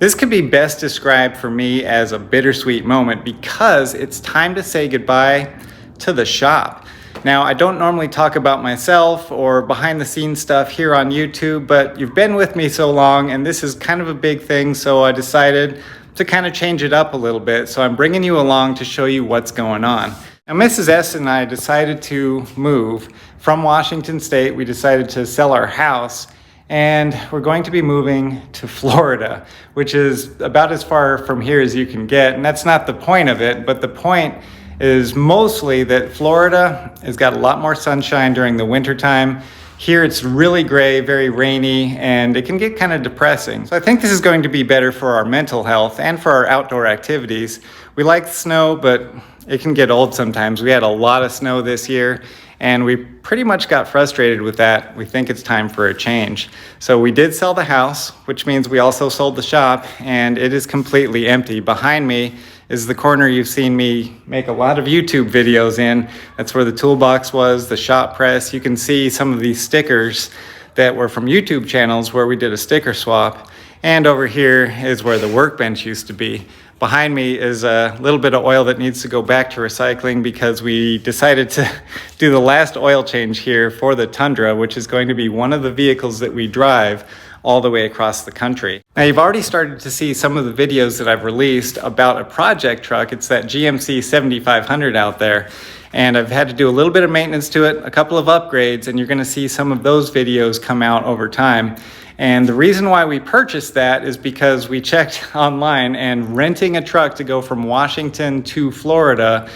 This could be best described for me as a bittersweet moment because it's time to say goodbye to the shop. Now, I don't normally talk about myself or behind the scenes stuff here on YouTube, but you've been with me so long and this is kind of a big thing, so I decided to kind of change it up a little bit. So I'm bringing you along to show you what's going on. Now, Mrs. S and I decided to move from Washington State. We decided to sell our house and we're going to be moving to Florida, which is about as far from here as you can get. And that's not the point of it, but the point is mostly that Florida has got a lot more sunshine during the winter time. Here it's really gray, very rainy, and it can get kind of depressing. So I think this is going to be better for our mental health and for our outdoor activities. We like the snow, but it can get old sometimes. We had a lot of snow this year, and we pretty much got frustrated with that. We think it's time for a change. So we did sell the house, which means we also sold the shop, and it is completely empty. Behind me is the corner you've seen me make a lot of YouTube videos in. That's where the toolbox was, the shop press. You can see some of these stickers that were from YouTube channels where we did a sticker swap. And over here is where the workbench used to be. Behind me is a little bit of oil that needs to go back to recycling because we decided to do the last oil change here for the Tundra, which is going to be one of the vehicles that we drive all the way across the country. Now, you've already started to see some of the videos that I've released about a project truck. It's that GMC 7500 out there. And I've had to do a little bit of maintenance to it, a couple of upgrades, and you're gonna see some of those videos come out over time. And the reason why we purchased that is because we checked online and renting a truck to go from Washington to Florida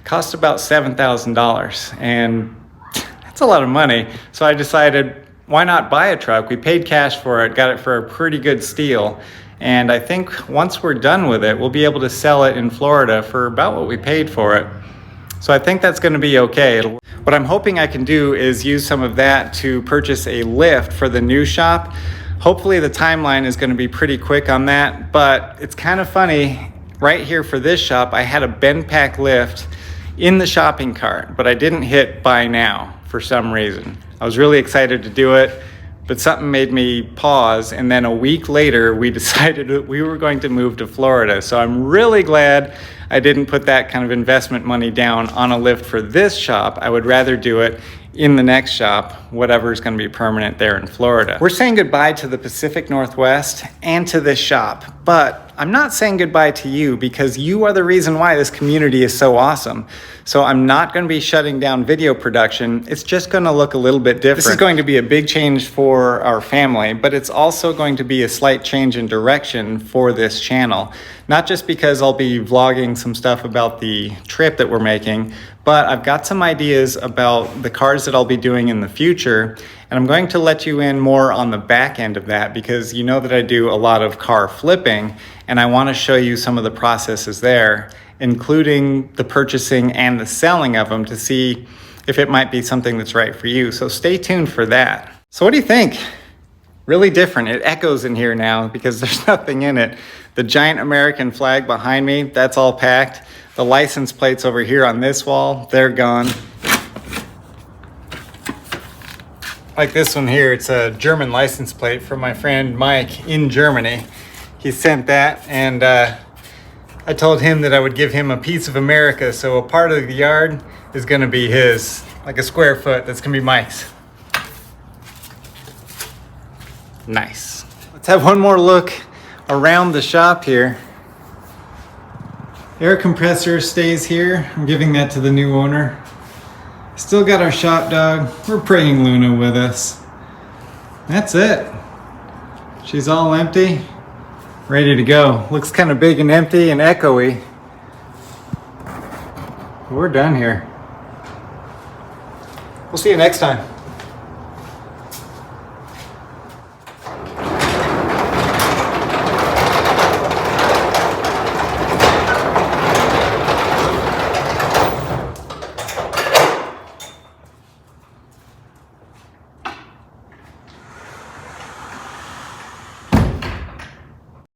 cost about $7,000. And that's a lot of money. So I decided, why not buy a truck? We paid cash for it, got it for a pretty good steal. And I think once we're done with it, we'll be able to sell it in Florida for about what we paid for it. So I think that's gonna be okay. What I'm hoping I can do is use some of that to purchase a lift for the new shop. Hopefully the timeline is gonna be pretty quick on that, but it's kind of funny, right here for this shop, I had a BendPak lift in the shopping cart, but I didn't hit buy now for some reason. I was really excited to do it, but something made me pause, and then a week later we decided that we were going to move to Florida. So I'm really glad I didn't put that kind of investment money down on a lift for this shop. I would rather do it in the next shop, whatever is going to be permanent there in Florida. We're saying goodbye to the Pacific Northwest and to this shop, but I'm not saying goodbye to you because you are the reason why this community is so awesome. So I'm not going to be shutting down video production. It's just going to look a little bit different. This is going to be a big change for our family, but it's also going to be a slight change in direction for this channel. Not just because I'll be vlogging some stuff about the trip that we're making, but I've got some ideas about the cars that I'll be doing in the future, and I'm going to let you in more on the back end of that because you know that I do a lot of car flipping, and I want to show you some of the processes there, including the purchasing and the selling of them to see if it might be something that's right for you. So stay tuned for that. So what do you think? Really different. It echoes in here now because there's nothing in it. The giant American flag behind me, that's all packed. The license plates over here on this wall, they're gone. Like this one here, it's a German license plate from my friend Mike in Germany. He sent that, and I told him that I would give him a piece of America, so a part of the yard is gonna be his, like a square foot, that's gonna be Mike's. Nice. Let's have one more look around the shop here. Air compressor stays here. I'm giving that to the new owner. Still got our shop dog. We're bringing Luna with us. That's it. She's all empty, ready to go. Looks kind of big and empty and echoey. We're done here. We'll see you next time.